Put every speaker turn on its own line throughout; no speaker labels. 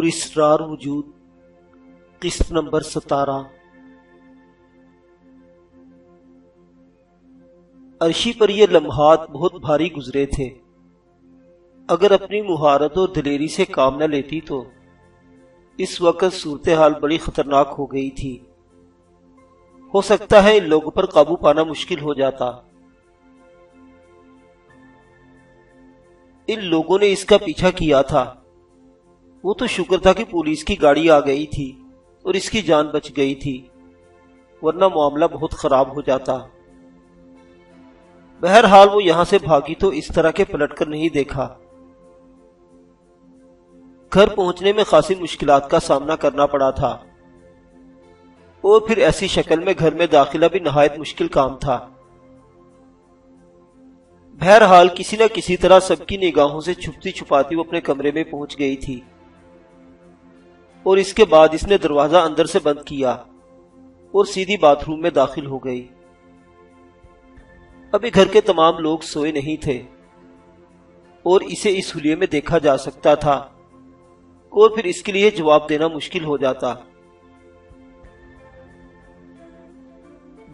پراسرار وجود قسط نمبر 17۔ عرشی پر یہ لمحات بہت بھاری گزرے تھے۔ اگر اپنی مہارت اور دلیری سے کام نہ لیتی تو اس وقت صورتحال بڑی خطرناک ہو گئی تھی۔ ہو سکتا ہے ان لوگوں پر قابو پانا مشکل ہو جاتا۔ ان لوگوں نے اس کا پیچھا کیا تھا۔ وہ تو شکر تھا کہ پولیس کی گاڑی آ گئی تھی اور اس کی جان بچ گئی تھی، ورنہ معاملہ بہت خراب ہو جاتا۔ بہرحال وہ یہاں سے بھاگی تو اس طرح کے پلٹ کر نہیں دیکھا۔ گھر پہنچنے میں خاصی مشکلات کا سامنا کرنا پڑا تھا، اور پھر ایسی شکل میں گھر میں داخلہ بھی نہایت مشکل کام تھا۔ بہرحال کسی نہ کسی طرح سب کی نگاہوں سے چھپتی چھپاتی وہ اپنے کمرے میں پہنچ گئی تھی، اور اس کے بعد اس نے دروازہ اندر سے بند کیا اور سیدھی باتھ روم میں داخل ہو گئی۔ ابھی گھر کے تمام لوگ سوئے نہیں تھے اور اسے اس حلیے میں دیکھا جا سکتا تھا، اور پھر اس کے لیے جواب دینا مشکل ہو جاتا۔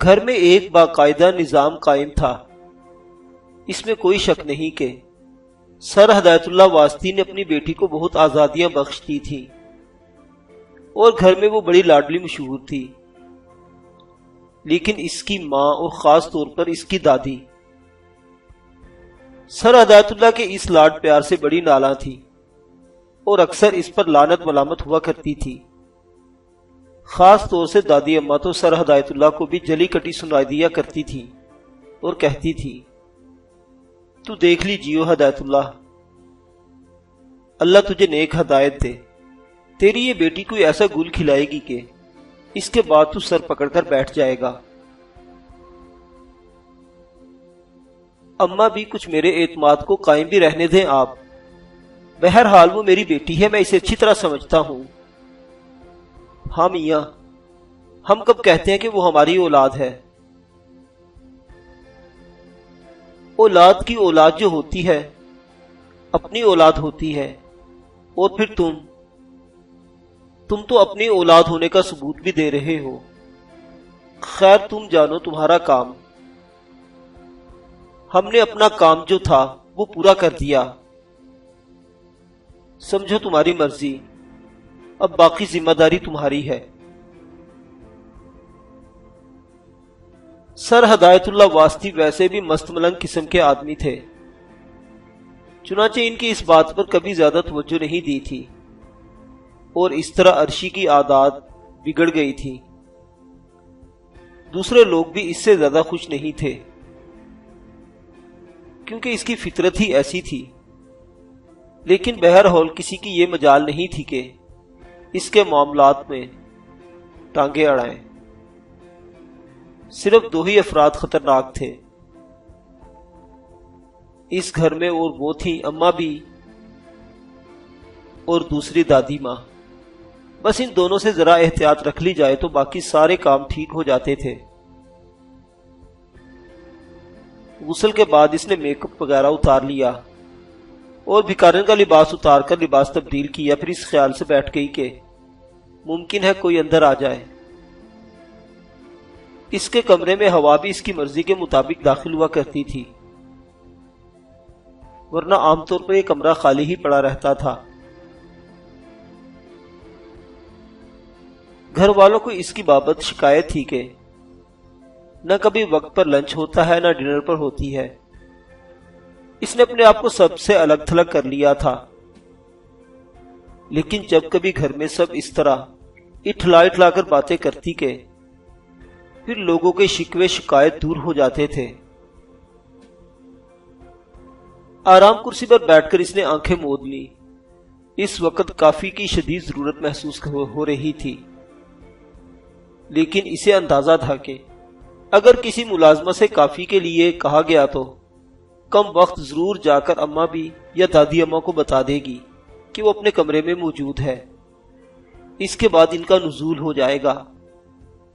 گھر میں ایک باقاعدہ نظام قائم تھا، اس میں کوئی شک نہیں کہ سر ہدایت اللہ واسطی نے اپنی بیٹی کو بہت آزادیاں بخش دی تھی، اور گھر میں وہ بڑی لاڈلی مشہور تھی۔ لیکن اس کی ماں اور خاص طور پر اس کی دادی سر ہدایت اللہ کے اس لاڈ پیار سے بڑی نالاں تھی، اور اکثر اس پر لعنت ملامت ہوا کرتی تھی۔ خاص طور سے دادی اماں تو سر ہدایت اللہ کو بھی جلی کٹی سنا دیا کرتی تھی اور کہتی تھی، تو دیکھ لیجیو ہدایت اللہ، اللہ تجھے نیک ہدایت دے، تیری یہ بیٹی کوئی ایسا گل کھلائے گی کہ اس کے بعد تو سر پکڑ کر بیٹھ جائے گا۔ اماں بھی کچھ میرے اعتماد کو قائم بھی رہنے دیں آپ، بہرحال وہ میری بیٹی ہے، میں اسے اچھی طرح سمجھتا ہوں۔ ہاں میاں، ہم کب کہتے ہیں کہ وہ ہماری اولاد ہے؟ اولاد کی اولاد جو ہوتی ہے اپنی اولاد ہوتی ہے، اور پھر تم تو اپنی اولاد ہونے کا ثبوت بھی دے رہے ہو۔ خیر تم جانو تمہارا کام، ہم نے اپنا کام جو تھا وہ پورا کر دیا، سمجھو تمہاری مرضی، اب باقی ذمہ داری تمہاری ہے۔ سر ہدایت اللہ واسطی ویسے بھی مست ملنگ قسم کے آدمی تھے، چنانچہ ان کی اس بات پر کبھی زیادہ توجہ نہیں دی تھی، اور اس طرح عرشی کی عادات بگڑ گئی تھی۔ دوسرے لوگ بھی اس سے زیادہ خوش نہیں تھے، کیونکہ اس کی فطرت ہی ایسی تھی۔ لیکن بہرحال کسی کی یہ مجال نہیں تھی کہ اس کے معاملات میں ٹانگیں اڑائیں۔ صرف دو ہی افراد خطرناک تھے اس گھر میں، اور وہ تھی اماں بھی اور دوسری دادی ماں۔ بس ان دونوں سے ذرا احتیاط رکھ لی جائے تو باقی سارے کام ٹھیک ہو جاتے تھے۔ غسل کے بعد اس نے میک اپ وغیرہ اتار لیا اور بھکارن کا لباس اتار کر لباس تبدیل کیا، پھر اس خیال سے بیٹھ گئی کہ ممکن ہے کوئی اندر آ جائے۔ اس کے کمرے میں ہوا بھی اس کی مرضی کے مطابق داخل ہوا کرتی تھی، ورنہ عام طور پر یہ کمرہ خالی ہی پڑا رہتا تھا۔ گھر والوں کو اس کی بابت شکایت تھی کہ نہ کبھی وقت پر لنچ ہوتا ہے نہ ڈنر پر ہوتی ہے۔ اس نے اپنے آپ کو سب سے الگ تھلگ کر لیا تھا، لیکن جب کبھی گھر میں سب اس طرح اٹھلا کر باتیں کرتی کہ پھر لوگوں کے شکوے شکایت دور ہو جاتے تھے۔ آرام کرسی پر بیٹھ کر اس نے آنکھیں مود لی۔ اس وقت کافی کی شدید ضرورت محسوس ہو رہی تھی، لیکن اسے اندازہ تھا کہ اگر کسی ملازمہ سے کافی کے لیے کہا گیا تو کم وقت ضرور جا کر اماں بھی یا دادی اماں کو بتا دے گی کہ وہ اپنے کمرے میں موجود ہے۔ اس کے بعد ان کا نزول ہو جائے گا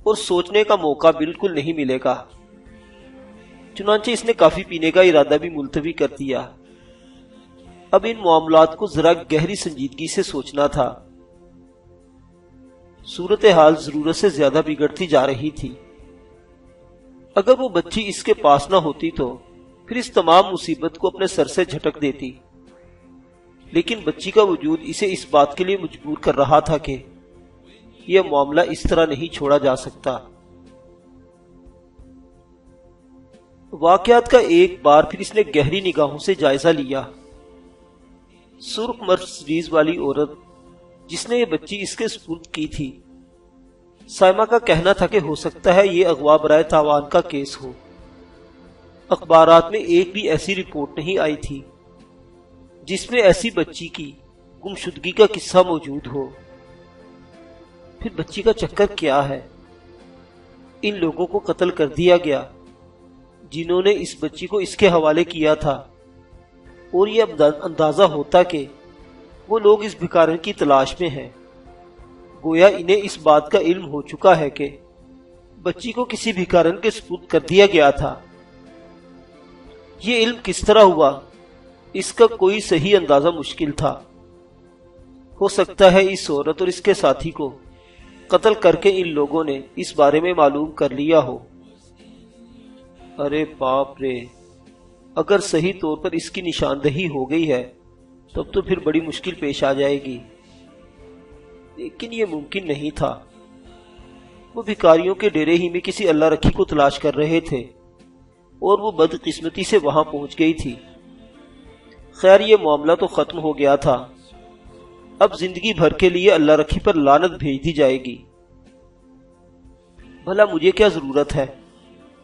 اور سوچنے کا موقع بالکل نہیں ملے گا۔ چنانچہ اس نے کافی پینے کا ارادہ بھی ملتوی کر دیا۔ اب ان معاملات کو ذرا گہری سنجیدگی سے سوچنا تھا صورتحال ضرورت سے زیادہ بگڑتی جا رہی تھی۔ اگر وہ بچی اس کے پاس نہ ہوتی تو پھر اس تمام مصیبت کو اپنے سر سے جھٹک دیتی، لیکن بچی کا وجود اسے اس بات کے لیے مجبور کر رہا تھا کہ یہ معاملہ اس طرح نہیں چھوڑا جا سکتا۔ واقعات کا ایک بار پھر اس نے گہری نگاہوں سے جائزہ لیا۔ سرخ مرسڈیز والی عورت جس نے یہ بچی اس کے سپرد کی تھی، سائمہ کا کہنا تھا کہ ہو سکتا ہے یہ اغوا برائے تاوان کا کیس ہو۔ اخبارات میں ایک بھی ایسی رپورٹ نہیں آئی تھی جس میں ایسی بچی کی گمشدگی کا قصہ موجود ہو۔ پھر بچی کا چکر کیا ہے؟ ان لوگوں کو قتل کر دیا گیا جنہوں نے اس بچی کو اس کے حوالے کیا تھا، اور یہ اندازہ ہوتا کہ وہ لوگ اس بھکارن کی تلاش میں ہیں۔ گویا انہیں اس بات کا علم ہو چکا ہے کہ بچی کو کسی بھکارن کے سپرد کر دیا گیا تھا۔ یہ علم کس طرح ہوا، اس کا کوئی صحیح اندازہ مشکل تھا۔ ہو سکتا ہے اس عورت اور اس کے ساتھی کو قتل کر کے ان لوگوں نے اس بارے میں معلوم کر لیا ہو۔ ارے باپ رے، اگر صحیح طور پر اس کی نشاندہی ہو گئی ہے تب تو پھر بڑی مشکل پیش آ جائے گی، لیکن یہ ممکن نہیں تھا۔ وہ بھکاریوں کے ڈیرے ہی میں کسی اللہ رکھی کو تلاش کر رہے تھے اور وہ بدقسمتی سے وہاں پہنچ گئی تھی۔ خیر، یہ معاملہ تو ختم ہو گیا تھا، اب زندگی بھر کے لیے اللہ رکھی پر لعنت بھیج دی جائے گی۔ بھلا مجھے کیا ضرورت ہے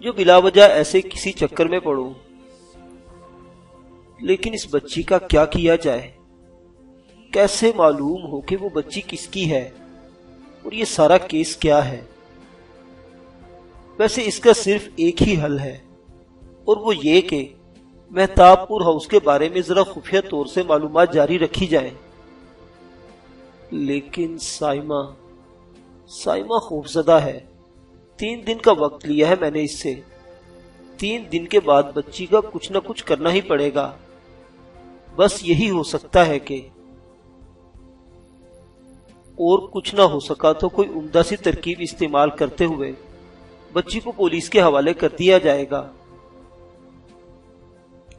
جو بلا وجہ ایسے کسی چکر میں پڑوں؟ لیکن اس بچی کا کیا کیا جائے؟ کیسے معلوم ہو کہ وہ بچی کس کی ہے اور یہ سارا کیس کیا ہے؟ ویسے اس کا صرف ایک ہی حل ہے، اور وہ یہ کہ مہتاب پور ہاؤس کے بارے میں ذرا خفیہ طور سے معلومات جاری رکھی جائیں۔ لیکن سائمہ خوفزدہ ہے۔ 3 دن کا وقت لیا ہے میں نے اس سے۔ 3 دن کے بعد بچی کا کچھ نہ کچھ کرنا ہی پڑے گا۔ بس یہی ہو سکتا ہے کہ اور کچھ نہ ہو سکا تو کوئی عمدہ سی ترکیب استعمال کرتے ہوئے بچی کو پولیس کے حوالے کر دیا جائے گا۔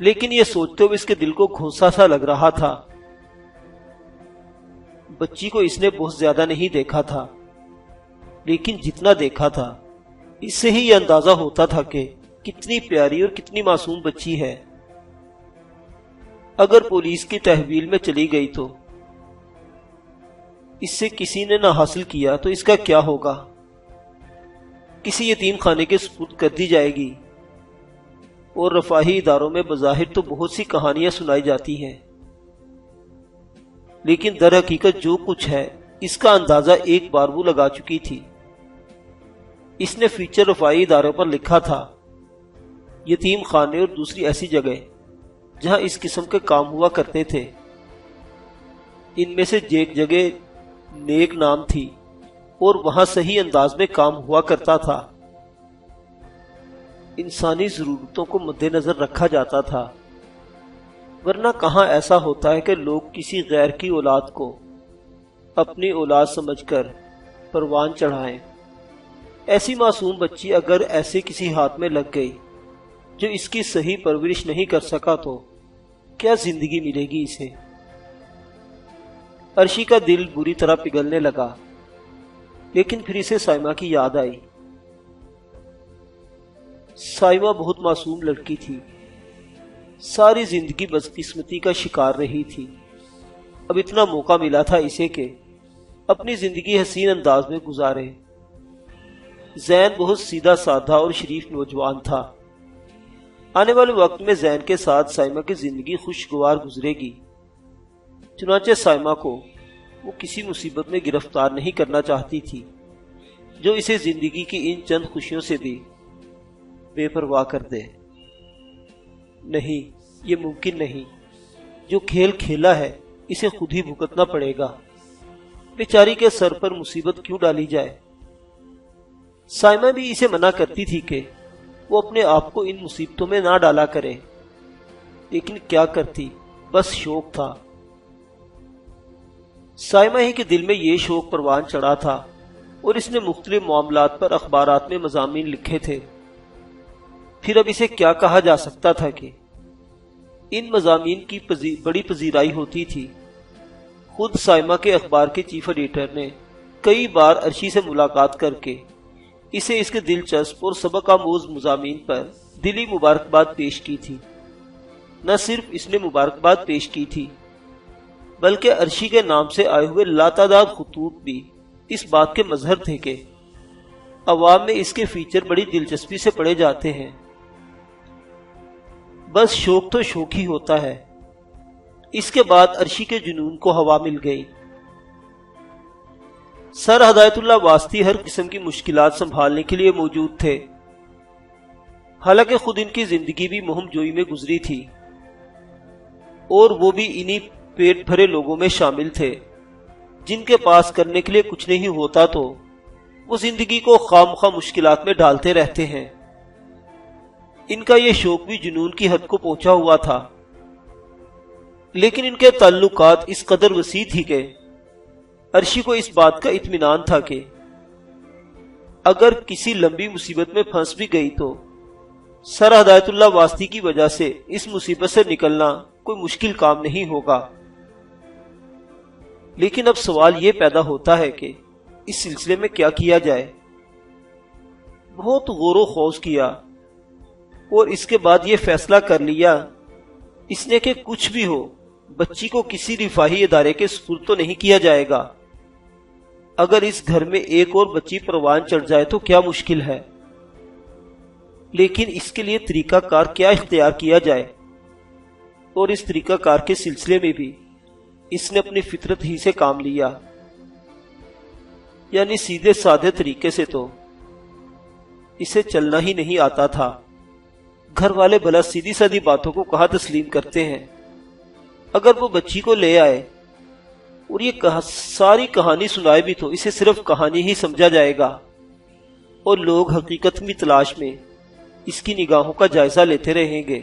لیکن یہ سوچتے ہوئے اس کے دل کو گھونسا سا لگ رہا تھا۔ بچی کو اس نے بہت زیادہ نہیں دیکھا تھا، لیکن جتنا دیکھا تھا اس سے ہی یہ اندازہ ہوتا تھا کہ کتنی پیاری اور کتنی معصوم بچی ہے۔ اگر پولیس کی تحویل میں چلی گئی تو اس سے کسی نے نہ حاصل کیا تو اس کا کیا ہوگا؟ کسی یتیم خانے کے سپرد کر دی جائے گی، اور رفاہی اداروں میں بظاہر تو بہت سی کہانیاں سنائی جاتی ہیں، لیکن در حقیقت جو کچھ ہے اس کا اندازہ ایک بار وہ لگا چکی تھی۔ اس نے فیچر رفاہی اداروں پر لکھا تھا یتیم خانے اور دوسری ایسی جگہ جہاں اس قسم کے کام ہوا کرتے تھے۔ ان میں سے ایک جگہ نیک نام تھی اور وہاں صحیح انداز میں کام ہوا کرتا تھا۔ انسانی ضرورتوں کو مد نظر رکھا جاتا تھا، ورنہ کہاں ایسا ہوتا ہے کہ لوگ کسی غیر کی اولاد کو اپنی اولاد سمجھ کر پروان چڑھائیں۔ ایسی معصوم بچی اگر ایسے کسی ہاتھ میں لگ گئی جو اس کی صحیح پرورش نہیں کر سکا تو کیا زندگی ملے گی اسے؟ عرشی کا دل بری طرح پگھلنے لگا، لیکن پھر اسے سائمہ کی یاد آئی۔ سائمہ بہت معصوم لڑکی تھی، ساری زندگی بدقسمتی کا شکار رہی تھی۔ اب اتنا موقع ملا تھا اسے کہ اپنی زندگی حسین انداز میں گزارے۔ زین بہت سیدھا سادہ اور شریف نوجوان تھا۔ آنے والے وقت میں زین کے ساتھ سائمہ کی زندگی خوشگوار گزرے گی، چنانچہ سائمہ کو وہ کسی مصیبت میں گرفتار نہیں کرنا چاہتی تھی جو اسے زندگی کی ان چند خوشیوں سے بھی بے پرواہ کر دے۔ نہیں، یہ ممکن نہیں۔ جو کھیل کھیلا ہے اسے خود ہی بھگتنا پڑے گا۔ بیچاری کے سر پر مصیبت کیوں ڈالی جائے؟ سائمہ بھی اسے منع کرتی تھی کہ وہ اپنے آپ کو ان مصیبتوں میں نہ ڈالا کرے، لیکن کیا کرتی، بس شوق تھا۔ سائمہ ہی کے دل میں یہ شوق پروان چڑھا تھا اور اس نے مختلف معاملات پر اخبارات میں مضامین لکھے تھے۔ پھر اب اسے کیا کہا جا سکتا تھا کہ ان مضامین کی بڑی پذیرائی ہوتی تھی۔ خود سائمہ کے اخبار کے چیف ایڈیٹر نے کئی بار عرشی سے ملاقات کر کے اسے اس کے دلچسپ اور سبق آموز مضامین پر دلی مبارکباد پیش کی تھی۔ نہ صرف اس نے مبارکباد پیش کی تھی بلکہ عرشی کے نام سے آئے ہوئے لاتعداد خطوط بھی اس بات کے مظہر تھے کہ عوام میں اس کے فیچر بڑی دلچسپی سے پڑھے جاتے ہیں۔ بس شوق تو شوق ہی ہوتا ہے۔ اس کے بعد عرشی کے جنون کو ہوا مل گئی۔ سر ہدایت اللہ واسطی ہر قسم کی مشکلات سنبھالنے کے لیے موجود تھے، حالانکہ خود ان کی زندگی بھی مہم جوئی میں گزری تھی، اور وہ بھی انہی پیٹ بھرے لوگوں میں شامل تھے جن کے پاس کرنے کے لیے کچھ نہیں ہوتا تو وہ زندگی کو خامخواہ مشکلات میں ڈالتے رہتے ہیں۔ ان کا یہ شوق بھی جنون کی حد کو پہنچا ہوا تھا، لیکن ان کے تعلقات اس قدر وسیع تھی کہ عرشی کو اس بات کا اطمینان تھا کہ اگر کسی لمبی مصیبت میں پھنس بھی گئی تو سر ہدایت اللہ واسطی کی وجہ سے اس مصیبت سے نکلنا کوئی مشکل کام نہیں ہوگا۔ لیکن اب سوال یہ پیدا ہوتا ہے کہ اس سلسلے میں کیا کیا جائے۔ بہت غور و خوض کیا اور اس کے بعد یہ فیصلہ کر لیا اس نے کہ کچھ بھی ہو بچی کو کسی رفاہی ادارے کے سپرد تو نہیں کیا جائے گا۔ اگر اس گھر میں ایک اور بچی پروان چڑھ جائے تو کیا مشکل ہے، لیکن اس کے لیے طریقہ کار کیا اختیار کیا جائے، اور اس طریقہ کار کے سلسلے میں بھی اس نے اپنی فطرت ہی سے کام لیا، یعنی سیدھے سادھے طریقے سے تو اسے چلنا ہی نہیں آتا تھا۔ گھر والے بھلا سیدھی سادھی باتوں کو کہاں تسلیم کرتے ہیں۔ اگر وہ بچی کو لے آئے اور یہ ساری کہانی سنائے بھی تو اسے صرف کہانی ہی سمجھا جائے گا، اور لوگ حقیقت میں تلاش میں اس کی نگاہوں کا جائزہ لیتے رہیں گے۔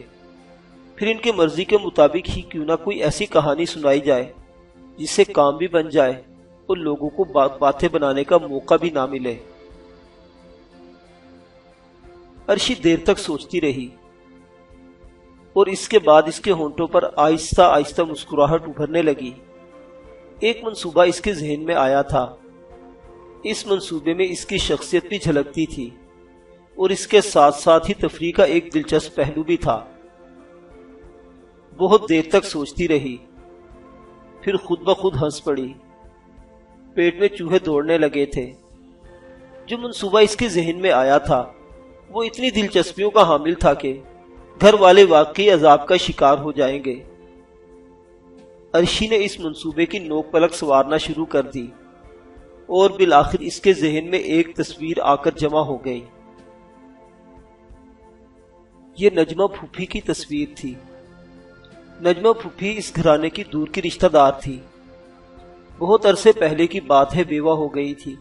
پھر ان کے مرضی کے مطابق ہی کیوں نہ کوئی ایسی کہانی سنائی جائے جس سے کام بھی بن جائے اور لوگوں کو باتیں بنانے کا موقع بھی نہ ملے۔ عرشی دیر تک سوچتی رہی، اور اس کے بعد اس کے ہونٹوں پر آہستہ آہستہ مسکراہٹ ابھرنے لگی۔ ایک منصوبہ اس کے ذہن میں آیا تھا۔ اس منصوبے میں اس کی شخصیت بھی جھلکتی تھی، اور اس کے ساتھ ساتھ ہی تفریح کا ایک دلچسپ پہلو بھی تھا۔ بہت دیر تک سوچتی رہی، پھر خود بخود ہنس پڑی۔ پیٹ میں چوہے دوڑنے لگے تھے۔ جو منصوبہ اس کے ذہن میں آیا تھا وہ اتنی دلچسپیوں کا حامل تھا کہ گھر والے واقعی عذاب کا شکار ہو جائیں گے۔ عرشی نے اس منصوبے کی نوک پلک سنوارنا شروع کر دی، اور بالآخر اس کے ذہن میں ایک تصویر آ کر جمع ہو گئی۔ یہ نجمہ پھوپھی کی تصویر تھی۔ نجمہ پھوپھی اس گھرانے کی دور کی رشتہ دار تھی۔ بہت عرصے پہلے کی بات ہے، بیوہ ہو گئی تھی۔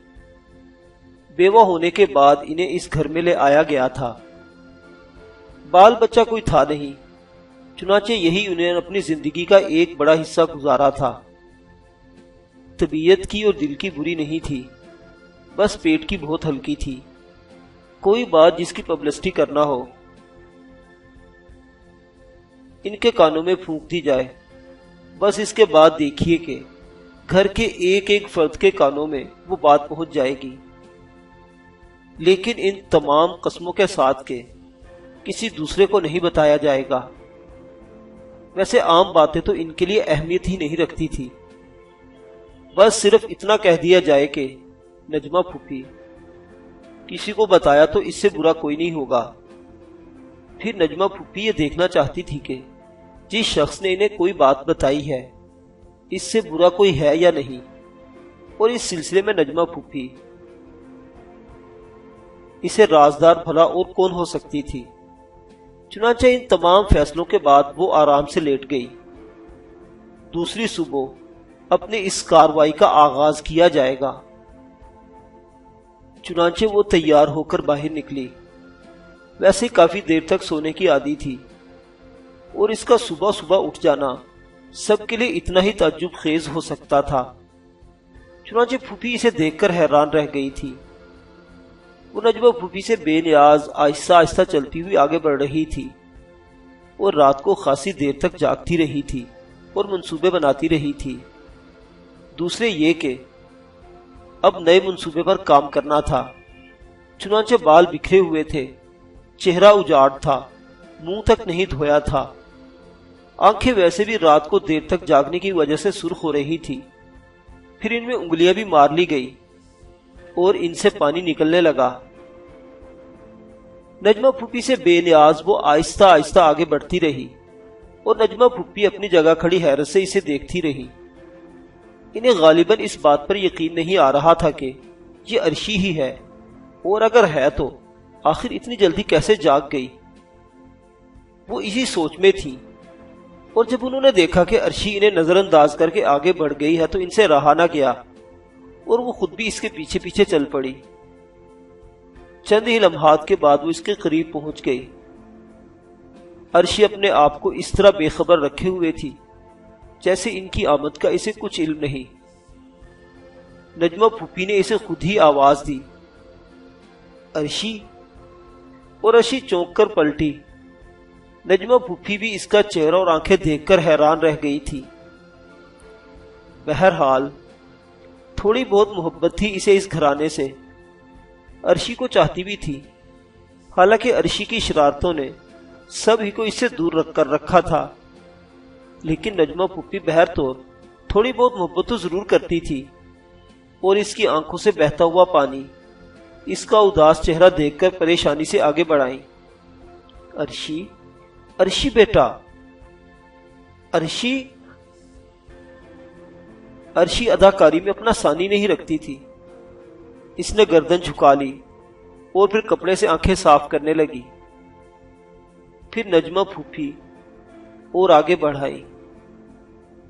بیوہ ہونے کے بعد انہیں اس گھر میں لے آیا گیا تھا۔ بال بچہ کوئی تھا نہیں، چنانچہ یہی انہیں اپنی زندگی کا ایک بڑا حصہ گزارا تھا۔ طبیعت کی اور دل کی بری نہیں تھی، بس پیٹ کی بہت ہلکی تھی۔ کوئی بات جس کی پبلسٹی کرنا ہو ان کے کانوں میں پھونک دی جائے، بس اس کے بعد دیکھیے کہ گھر کے ایک ایک فرد کے کانوں میں وہ بات پہنچ جائے گی، لیکن ان تمام قسموں کے ساتھ کہ کسی دوسرے کو نہیں بتایا جائے گا۔ ویسے عام باتیں تو ان کے لیے اہمیت ہی نہیں رکھتی تھی، بس صرف اتنا کہہ دیا جائے کہ نجمہ پھوپھی، کسی کو بتایا تو اس سے برا کوئی نہیں ہوگا۔ پھر نجمہ پھوپھی یہ دیکھنا چاہتی تھی کہ جس شخص نے انہیں کوئی بات بتائی ہے اس سے برا کوئی ہے یا نہیں، اور اس سلسلے میں نجمہ پھوپھی اسے رازدار بھلا اور کون ہو سکتی تھی۔ چنانچہ ان تمام فیصلوں کے بعد وہ آرام سے لیٹ گئی۔ دوسری صبح اپنی اس کارروائی کا آغاز کیا جائے گا۔ چنانچہ وہ تیار ہو کر باہر نکلی۔ ویسے کافی دیر تک سونے کی عادی تھی، اور اس کا صبح صبح اٹھ جانا سب کے لیے اتنا ہی تعجب خیز ہو سکتا تھا چنانچہ پھوپھی اسے دیکھ کر حیران رہ گئی تھی۔ وہ نجمہ پھوپھی سے بے نیاز آہستہ آہستہ چلتی ہوئی آگے بڑھ رہی تھی اور رات کو خاصی دیر تک جاگتی رہی تھی اور منصوبے بناتی رہی تھی۔ دوسرے یہ کہ اب نئے منصوبے پر کام کرنا تھا۔ چنانچہ بال بکھرے ہوئے تھے، چہرہ اجاڑ تھا، منہ تک نہیں دھویا تھا، آنکھیں ویسے بھی رات کو دیر تک جاگنے کی وجہ سے سرخ ہو رہی تھی۔ پھر ان میں انگلیاں بھی مار لی گئی اور ان سے پانی نکلنے لگا۔ نجمہ پھوپھی سے بے نیاز وہ آہستہ آہستہ آگے بڑھتی رہی اور نجمہ پھوپھی اپنی جگہ کھڑی حیرت سے اسے دیکھتی رہی۔ انہیں غالباً اس بات پر یقین نہیں آ رہا تھا کہ یہ عرشی ہی ہے، اور اگر ہے تو آخر اتنی جلدی کیسے جاگ گئی۔ وہ اسی سوچ میں تھی، اور جب انہوں نے دیکھا کہ عرشی انہیں نظر انداز کر کے آگے بڑھ گئی ہے تو ان سے رہا نہ گیا اور وہ خود بھی اس کے پیچھے پیچھے چل پڑی۔ چند ہی لمحات کے بعد وہ اس کے قریب پہنچ گئی۔ عرشی اپنے آپ کو اس طرح بے خبر رکھے ہوئے تھی جیسے ان کی آمد کا اسے کچھ علم نہیں۔ نجمہ پھوپھی نے اسے خود ہی آواز دی، عرشی، اور عرشی چونک کر پلٹی۔ نجمہ پھوپھی بھی اس کا چہرہ اور آنکھیں دیکھ کر حیران رہ گئی تھی۔ بہرحال تھوڑی بہت محبت تھی اسے اس گھرانے سے، عرشی کو چاہتی بھی تھی، حالانکہ عرشی کی شرارتوں نے سب ہی کو اس سے دور رکھ کر رکھا تھا، لیکن نجمہ پھوپھی بہر طور تھوڑی بہت محبت تو ضرور کرتی تھی، اور اس کی آنکھوں سے بہتا ہوا پانی اس کا اداس چہرہ دیکھ کر پریشانی سے آگے بڑھائیں۔ عرشی، عرشی بیٹا، عرشی۔ عرشی اداکاری میں اپنا ثانی نہیں رکھتی تھی۔ اس نے گردن جھکا لی اور پھر کپڑے سے آنکھیں صاف کرنے لگی۔ پھر نجمہ پھوپھی اور آگے بڑھائی،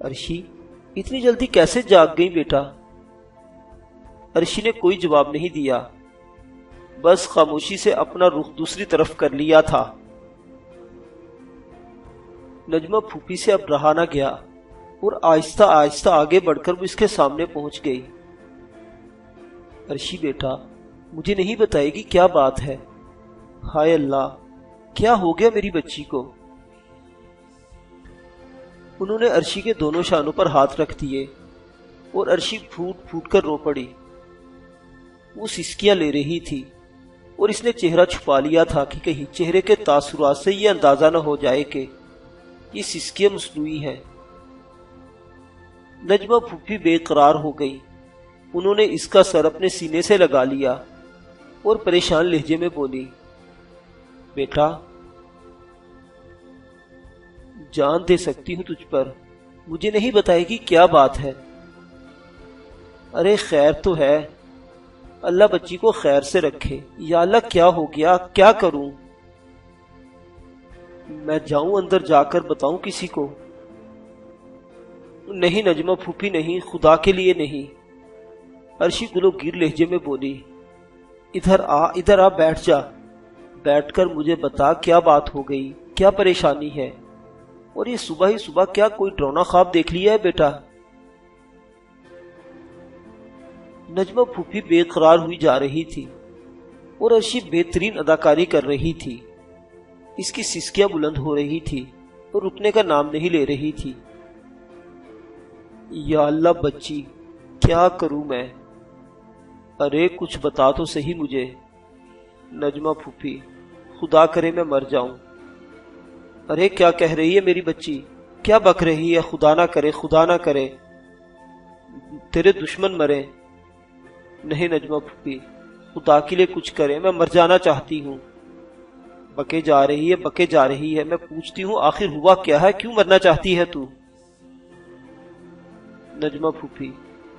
عرشی، اتنی جلدی کیسے جاگ گئی بیٹا؟ عرشی نے کوئی جواب نہیں دیا، بس خاموشی سے اپنا رخ دوسری طرف کر لیا تھا۔ نجمہ پھوپھی سے اب رہا نہ گیا اور آہستہ آہستہ آگے بڑھ کر وہ اس کے سامنے پہنچ گئی۔ عرشی بیٹا، مجھے نہیں بتائے گی کیا بات ہے؟ ہائے اللہ، کیا ہو گیا میری بچی کو؟ انہوں نے عرشی کے دونوں شانوں پر ہاتھ رکھ دیے اور عرشی پھوٹ پھوٹ کر رو پڑی۔ وہ سسکیاں لے رہی تھی اور اس نے چہرہ چھپا لیا تھا کہ کہیں چہرے کے تاثرات سے یہ اندازہ نہ ہو جائے کہ یہ سسکیاں مصنوعی ہیں۔ نجمہ پھوپھی بے قرار ہو گئی۔ انہوں نے اس کا سر اپنے سینے سے لگا لیا اور پریشان لہجے میں بولی، بیٹا، جان دے سکتی ہوں تجھ پر، مجھے نہیں بتائے گی کیا بات ہے؟ ارے خیر تو ہے، اللہ بچی کو خیر سے رکھے۔ یا اللہ، کیا ہو گیا؟ کیا کروں؟ میں جاؤں اندر جا کر بتاؤں کسی کو؟ نہیں نجمہ پھوپھی، نہیں، خدا کے لیے نہیں۔ عرشی گلو گیر لہجے میں بولی، ادھر آ، ادھر آ، بیٹھ جا، بیٹھ کر مجھے بتا کیا بات ہو گئی، کیا پریشانی ہے، اور یہ صبح ہی صبح کیا کوئی ڈراؤنا خواب دیکھ لیا ہے بیٹا؟ نجمہ پھوپھی بے قرار ہوئی جا رہی تھی اور عرشی بہترین اداکاری کر رہی تھی۔ اس کی سسکیاں بلند ہو رہی تھی اور رکنے کا نام نہیں لے رہی تھی۔ یا اللہ بچی، کیا کروں میں؟ ارے کچھ بتا تو صحیح مجھے۔ نجمہ پھوپھی، خدا کرے میں مر جاؤں۔ ارے کیا کہہ رہی ہے میری بچی؟ کیا بک رہی ہے؟ خدا نہ کرے، خدا نہ کرے تیرے دشمن مرے۔ نہیں نجمہ پھوپھی، خدا کے لیے کچھ کرے، میں مر جانا چاہتی ہوں۔ بکے جا رہی ہے، بکے جا رہی ہے، میں پوچھتی ہوں آخر ہوا کیا ہے؟ کیوں مرنا چاہتی ہے تو؟ نجمہ پھوپھی،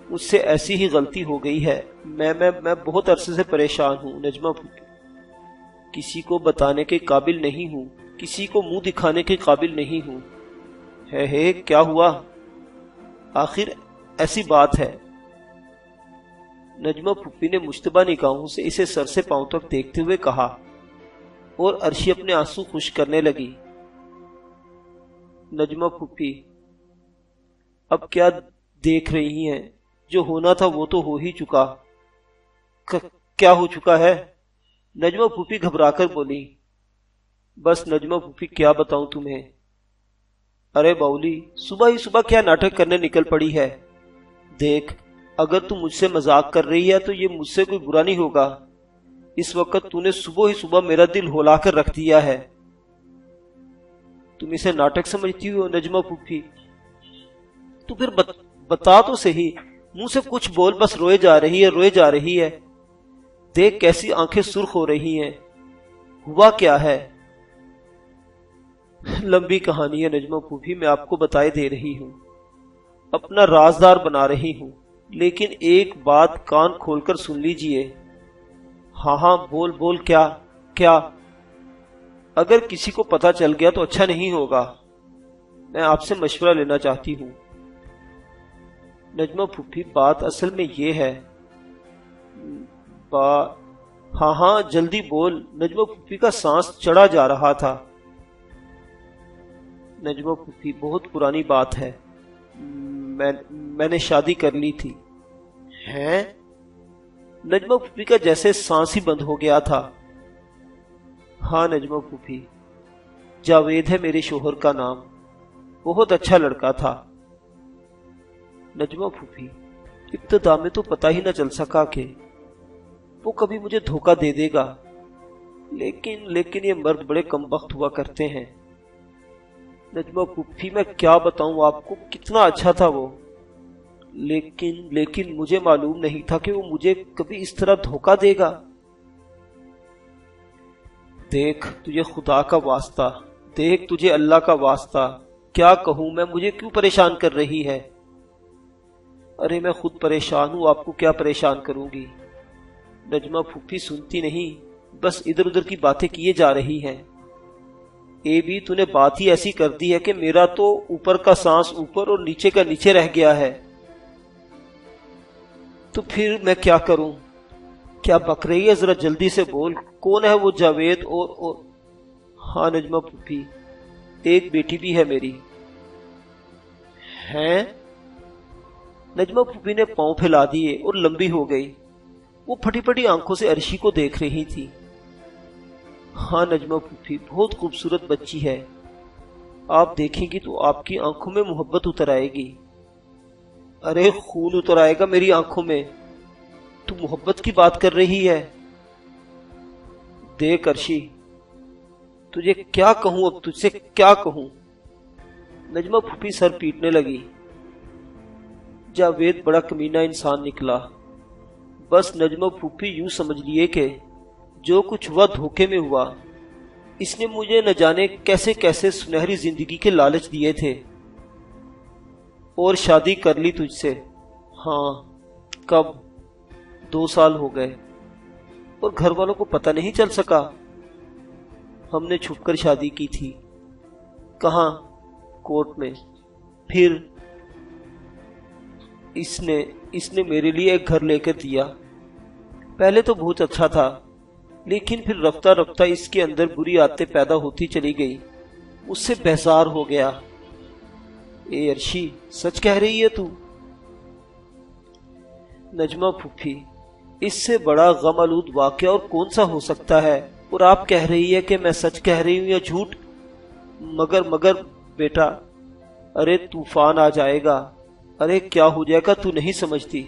مجھ سے ایسی ہی غلطی ہو گئی ہے، میں بہت عرصے سے پریشان ہوں نجمہ پھوپھی، کسی کو بتانے کے قابل نہیں ہوں، کسی کو منہ دکھانے کے قابل نہیں ہوں۔ ہے کیا ہوا؟ آخر ایسی بات ہے۔ نجمہ پھوپھی نے مشتبہ نگاہوں سے اسے سر سے پاؤں تک دیکھتے ہوئے کہا، اور عرشی اپنے آنسو خشک کرنے لگی۔ نجمہ پھوپھی، اب کیا دیکھ رہی ہیں؟ جو ہونا تھا وہ تو ہو ہی چکا۔ کیا ہو چکا ہے؟ نجمہ پھوپھی گھبرا کر بولی۔ بس نجمہ پھوپھی کیا بتاؤں تمہیں۔ ارے باؤلی، صبح ہی صبح کیا ناٹک کرنے نکل پڑی ہے؟ دیکھ، اگر تم مجھ سے مذاق کر رہی ہے تو یہ مجھ سے کوئی برا نہیں ہوگا۔ اس وقت تو نے صبح ہی صبح میرا دل ہولا کر رکھ دیا ہے۔ تم اسے ناٹک سمجھتی ہو نجمہ پھوپھی؟ تو پھر بتا تو صحیح، منہ سے کچھ بول بس روئے جا رہی ہے، روئے جا رہی ہے۔ دیکھ کیسی آنکھیں سرخ ہو رہی ہیں۔ ہوا کیا ہے؟ لمبی کہانی ہے نجمہ پھوپھی، میں آپ کو بتائے دے رہی ہوں، اپنا رازدار بنا رہی ہوں، لیکن ایک بات کان کھول کر سن لیجئے۔ ہاں ہاں بول بول، کیا؟ اگر کسی کو پتہ چل گیا تو اچھا نہیں ہوگا، میں آپ سے مشورہ لینا چاہتی ہوں۔ نجمہ پھوپھی بات اصل میں یہ ہے۔ ہاں ہاں جلدی بول۔ نجمہ پھوپھی کا سانس چڑھا جا رہا تھا۔ نجمہ پھوپھی بہت پرانی بات ہے، میں نے شادی کر لی تھی۔ ہیں؟ نجمہ پھوپھی کا جیسے سانس ہی بند ہو گیا تھا۔ ہاں نجمہ پھوپھی، جاوید ہے میرے شوہر کا نام، بہت اچھا لڑکا تھا۔ نجمہ پھوپھی، ابتدا میں تو پتہ ہی نہ چل سکا کہ وہ کبھی مجھے دھوکہ دے دے گا، لیکن یہ مرد بڑے کم بخت ہوا کرتے ہیں۔ نجمہ پھوپھی میں کیا بتاؤں آپ کو، کتنا اچھا تھا وہ، لیکن مجھے معلوم نہیں تھا کہ وہ مجھے کبھی اس طرح دھوکہ دے گا۔ دیکھ تجھے خدا کا واسطہ، دیکھ تجھے اللہ کا واسطہ، کیا کہوں میں، مجھے کیوں پریشان کر رہی ہے؟ ارے میں خود پریشان ہوں، آپ کو کیا پریشان کروں گی؟ نجمہ پھوپھی سنتی نہیں، بس ادھر ادھر کی باتیں کیے جا رہی ہیں۔ اے بھی تو نے بات ہی ایسی کر دی ہے کہ میرا تو اوپر کا سانس اوپر اور نیچے کا نیچے رہ گیا ہے، تو پھر میں کیا کروں؟ کیا بک رہی ہے؟ ذرا جلدی سے بول، کون ہے وہ جاوید؟ اور ہاں نجمہ پھوپھی، ایک بیٹی بھی ہے میری۔ ہیں؟ نجمہ پھوپھی نے پاؤں پھیلا دیے اور لمبی ہو گئی۔ وہ پھٹی پھٹی آنکھوں سے عرشی کو دیکھ رہی تھی۔ ہاں نجمہ پھوپھی، بہت خوبصورت بچی ہے، آپ دیکھیں گی تو آپ کی آنکھوں میں محبت اتر آئے گی۔ ارے خون اتر آئے گا میری آنکھوں میں، تو محبت کی بات کر رہی ہے؟ دیکھ عرشی، تجھے کیا کہوں، اب تجھ سے کیا کہوں؟ نجمہ پھوپھی سر پیٹنے لگی۔ جاوید بڑا کمینہ انسان نکلا۔ بس نجمہ پھوپھی یوں سمجھ لیے کہ جو کچھ ہوا دھوکے میں ہوا، اس نے مجھے نہ جانے کیسے کیسے سنہری زندگی کے لالچ دیے تھے، اور شادی کر لی تجھ سے۔ ہاں، کب؟ 2 سال ہو گئے، اور گھر والوں کو پتہ نہیں چل سکا؟ ہم نے چھپ کر شادی کی تھی۔ کہاں؟ کورٹ میں۔ پھر اس نے میرے لیے ایک گھر لے کر دیا۔ پہلے تو بہت اچھا تھا، لیکن پھر رفتہ رفتہ اس کے اندر بری عادتیں پیدا ہوتی چلی گئی، اس سے بیزار ہو گیا۔ اے عرشی، سچ کہہ رہی ہے تو؟ نجمہ پھوپھی، اس سے بڑا غم آلود واقعہ اور کون سا ہو سکتا ہے؟ اور آپ کہہ رہی ہے کہ میں سچ کہہ رہی ہوں یا جھوٹ؟ مگر بیٹا، ارے طوفان آ جائے گا، ارے کیا ہو جائے گا، تو نہیں سمجھتی؟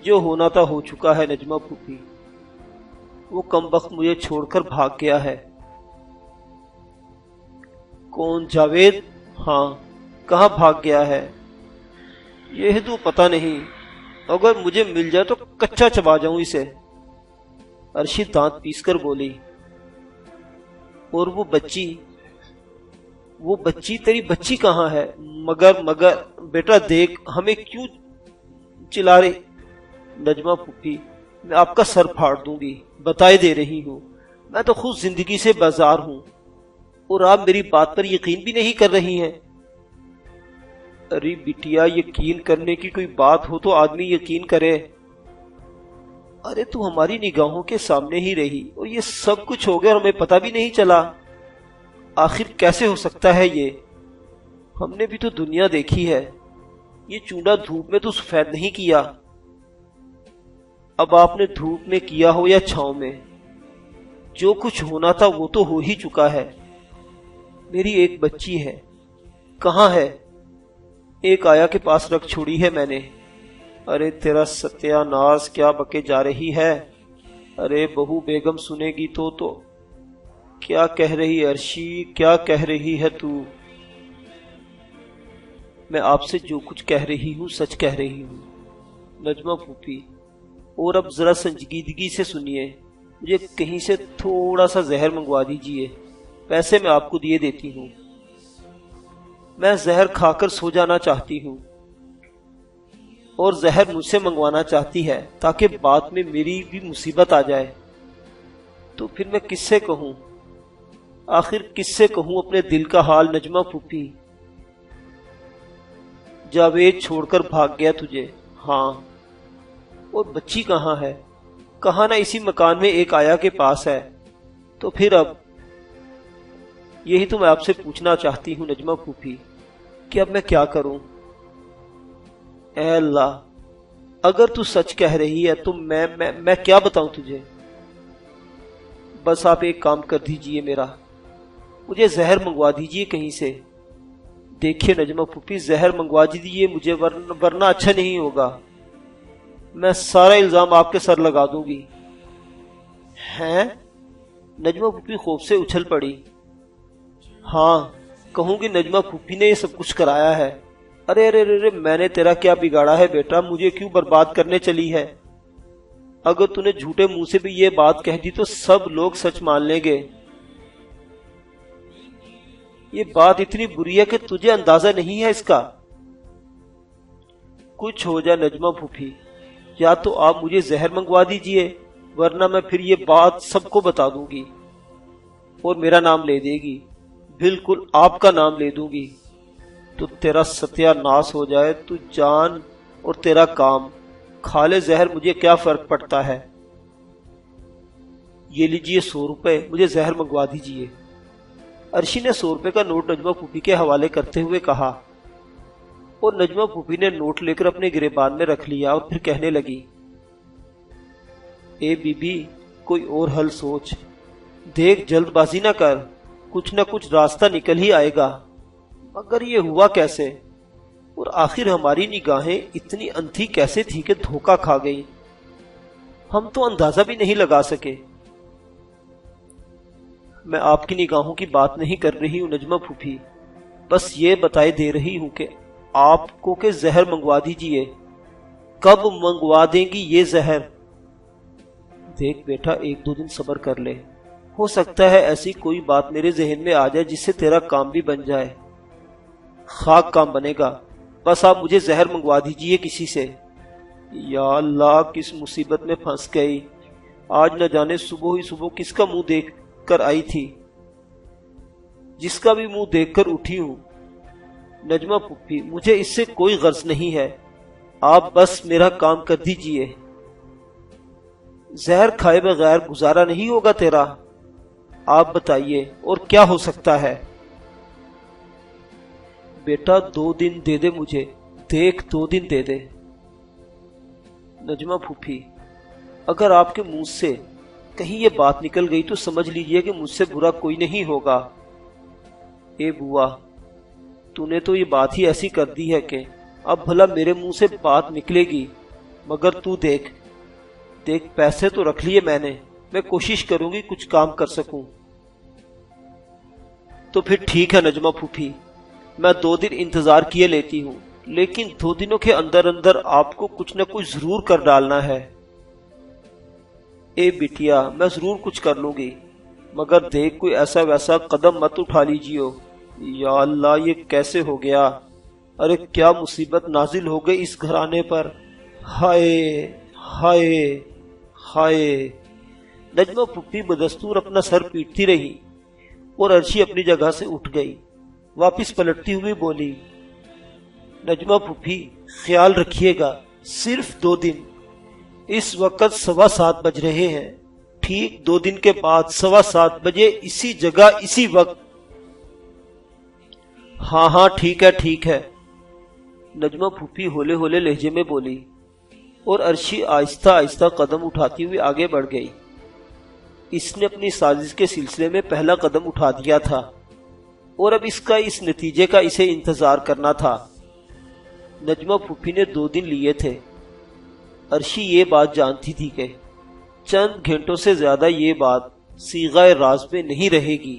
جو ہونا تھا ہو چکا ہے نجمہ پھوپھی، وہ کم بخت مجھے چھوڑ کر بھاگ گیا ہے۔ کون؟ جاوید؟ ہاں۔ کہاں بھاگ گیا ہے؟ یہ تو پتہ نہیں، اگر مجھے مل جائے تو کچا چبا جاؤں اسے۔ عرشی دانت پیس کر بولی۔ اور وہ بچی تیری بچی کہاں ہے؟ مگر بیٹا دیکھ، ہمیں کیوں چلا رہے؟ نجمہ پھوپھی، میں آپ کا سر پھاڑ دوں گی، بتائے دے رہی ہوں، میں تو خود زندگی سے بیزار ہوں، اور آپ میری بات پر یقین بھی نہیں کر رہی ہیں۔ ارے بٹیا، یقین کرنے کی کوئی بات ہو تو آدمی یقین کرے۔ ارے تو ہماری نگاہوں کے سامنے ہی رہی، اور یہ سب کچھ ہو گیا اور ہمیں پتہ بھی نہیں چلا۔ آخر کیسے ہو سکتا ہے یہ؟ ہم نے بھی تو دنیا دیکھی ہے، یہ چونڈا دھوپ میں تو سفید نہیں کیا۔ اب آپ نے دھوپ میں کیا ہو یا چھاؤں میں، جو کچھ ہونا تھا وہ تو ہو ہی چکا ہے۔ میری ایک بچی ہے، کہاں ہے؟ ایک آیا کے پاس رکھ چھوڑی ہے میں نے۔ ارے تیرا ستیہ ناس کیا بکے جا رہی ہے؟ ارے بہو بیگم سنے گی تو کیا کہہ رہی ہے عرشی، کیا کہہ رہی ہے تو؟ میں آپ سے جو کچھ کہہ رہی ہوں سچ کہہ رہی ہوں نجمہ پھوپھی، اور اب ذرا سنجیدگی سے سنیے، مجھے کہیں سے تھوڑا سا زہر منگوا دیجئے، پیسے میں آپ کو دیے دیتی ہوں۔ میں زہر کھا کر سو جانا چاہتی ہوں، اور زہر مجھ سے منگوانا چاہتی ہے تاکہ بعد میں میری بھی مصیبت آ جائے۔ تو پھر میں کس سے کہوں؟ آخر کس سے کہوں اپنے دل کا حال نجمہ پھوپھی؟ جاوید چھوڑ کر بھاگ گیا تجھے، ہاں، اور بچی کہاں ہے؟ کہاں نہ اسی مکان میں ایک آیا کے پاس ہے۔ تو پھر اب یہی تو میں آپ سے پوچھنا چاہتی ہوں نجمہ پھوپھی کہ اب میں کیا کروں؟ اے اللہ، اگر تو سچ کہہ رہی ہے تو میں کیا بتاؤں تجھے؟ بس آپ ایک کام کر دیجئے میرا، مجھے زہر منگوا دیجئے کہیں سے۔ دیکھیے نجمہ پھوپھی، زہر منگوا دیجئے مجھے، ورنہ اچھا نہیں ہوگا، میں سارا الزام آپ کے سر لگا دوں گی۔ ہیں؟ نجمہ پھوپھی خوف سے اچھل پڑی۔ ہاں، کہوں گی نجمہ پھوپھی نے یہ سب کچھ کرایا ہے۔ ارے ارے ارے، میں نے تیرا کیا بگاڑا ہے بیٹا؟ مجھے کیوں برباد کرنے چلی ہے؟ اگر تو نے جھوٹے منہ سے بھی یہ بات کہہ دی تو سب لوگ سچ مان لیں گے۔ یہ بات اتنی بری ہے کہ تجھے اندازہ نہیں ہے اس کا۔ کچھ ہو جائے نجمہ پھوپھی، یا تو آپ مجھے زہر منگوا دیجئے، ورنہ میں پھر یہ بات سب کو بتا دوں گی، اور میرا نام لے دے گی، بالکل آپ کا نام لے دوں گی، تو تیرا ستیہ ناس ہو جائے۔ تو جان اور تیرا کام، کھا لے زہر، مجھے کیا فرق پڑتا ہے۔ یہ لیجئے 100 روپے، مجھے زہر منگوا دیجئے۔ عرشی نے 100 روپے کا نوٹ نجمہ پھوپھی کے حوالے کرتے ہوئے کہا، اور نجمہ پھوپھی نے نوٹ لے کر اپنے گریبان میں رکھ لیا اور پھر کہنے لگی، اے بی بی، کوئی اور حل سوچ، دیکھ جلد بازی نہ کر، کچھ نہ کچھ راستہ نکل ہی آئے گا۔ مگر یہ ہوا کیسے؟ اور آخر ہماری نگاہیں اتنی اندھی کیسے تھی کہ دھوکہ کھا گئی؟ ہم تو اندازہ بھی نہیں لگا سکے۔ میں آپ کی نگاہوں کی بات نہیں کر رہی ہوں نجمہ پھوپھی، بس یہ بتائے دے رہی ہوں کہ آپ کو کہ زہر منگوا دیجئے۔ کب منگوا دیں گی یہ زہر؟ دیکھ بیٹا، 1-2 دن صبر کر لے، ہو سکتا ہے ایسی کوئی بات میرے ذہن میں آ جائے جس سے تیرا کام بھی بن جائے۔ خاک کام بنے گا، بس آپ مجھے زہر منگوا دیجئے کسی سے۔ یا اللہ، کس مصیبت میں پھنس گئی، آج نہ جانے صبح ہی صبح کس کا منہ دیکھ کر آئی تھی، جس کا بھی منہ دیکھ کر اٹھی ہوں۔ نجمہ پھوپھی، مجھے اس سے کوئی غرض نہیں ہے، آپ بس میرا کام کر دیجئے۔ زہر کھائے بغیر گزارا نہیں ہوگا تیرا، آپ بتائیے اور کیا ہو سکتا ہے؟ بیٹا 2 دن دے دے مجھے، دیکھ 2 دن دے دے۔ نجمہ پھوپھی، اگر آپ کے منہ سے کہیں یہ بات نکل گئی تو سمجھ لیجئے کہ مجھ سے برا کوئی نہیں ہوگا۔ اے بوا، تو نے تو یہ بات ہی ایسی کر دی ہے کہ اب بھلا میرے منہ سے بات نکلے گی، مگر تو دیکھ پیسے تو رکھ لیے میں کوشش کروں گی کچھ کام کر سکوں۔ تو پھر ٹھیک ہے نجمہ پھوپھی، میں 2 دن انتظار کیے لیتی ہوں، لیکن 2 دنوں کے اندر اندر آپ کو کچھ نہ کچھ ضرور کر ڈالنا ہے۔ اے بٹیا، میں ضرور کچھ کر لوں گی، مگر دیکھ کوئی ایسا ویسا قدم مت اٹھا لیجیو۔ یا اللہ، یہ کیسے ہو گیا؟ ارے کیا مصیبت نازل ہو گئی اس گھرانے پر، ہائے ہائے ہائے۔ نجمہ پھوپھی بدستور اپنا سر پیٹتی رہی اور عرشی اپنی جگہ سے اٹھ گئی، واپس پلٹتی ہوئی بولی، نجمہ پھوپھی خیال رکھیے گا، صرف 2 دن، اس وقت 7:15 بج رہے ہیں، ٹھیک 2 دن کے بعد 7:15 بجے اسی جگہ اسی وقت۔ ہاں ٹھیک ہے ٹھیک ہے۔ نجمہ پھوپھی ہولے ہولے لہجے میں بولی، اور عرشی آہستہ آہستہ قدم اٹھاتی ہوئی آگے بڑھ گئی۔ اس نے اپنی سازش کے سلسلے میں پہلا قدم اٹھا دیا تھا اور اب اس نتیجے کا اسے انتظار کرنا تھا۔ نجمہ پھوپھی نے 2 دن لیے تھے۔ عرشی یہ بات جانتی تھی کہ چند گھنٹوں سے زیادہ یہ بات صیغہ راز میں نہیں رہے گی۔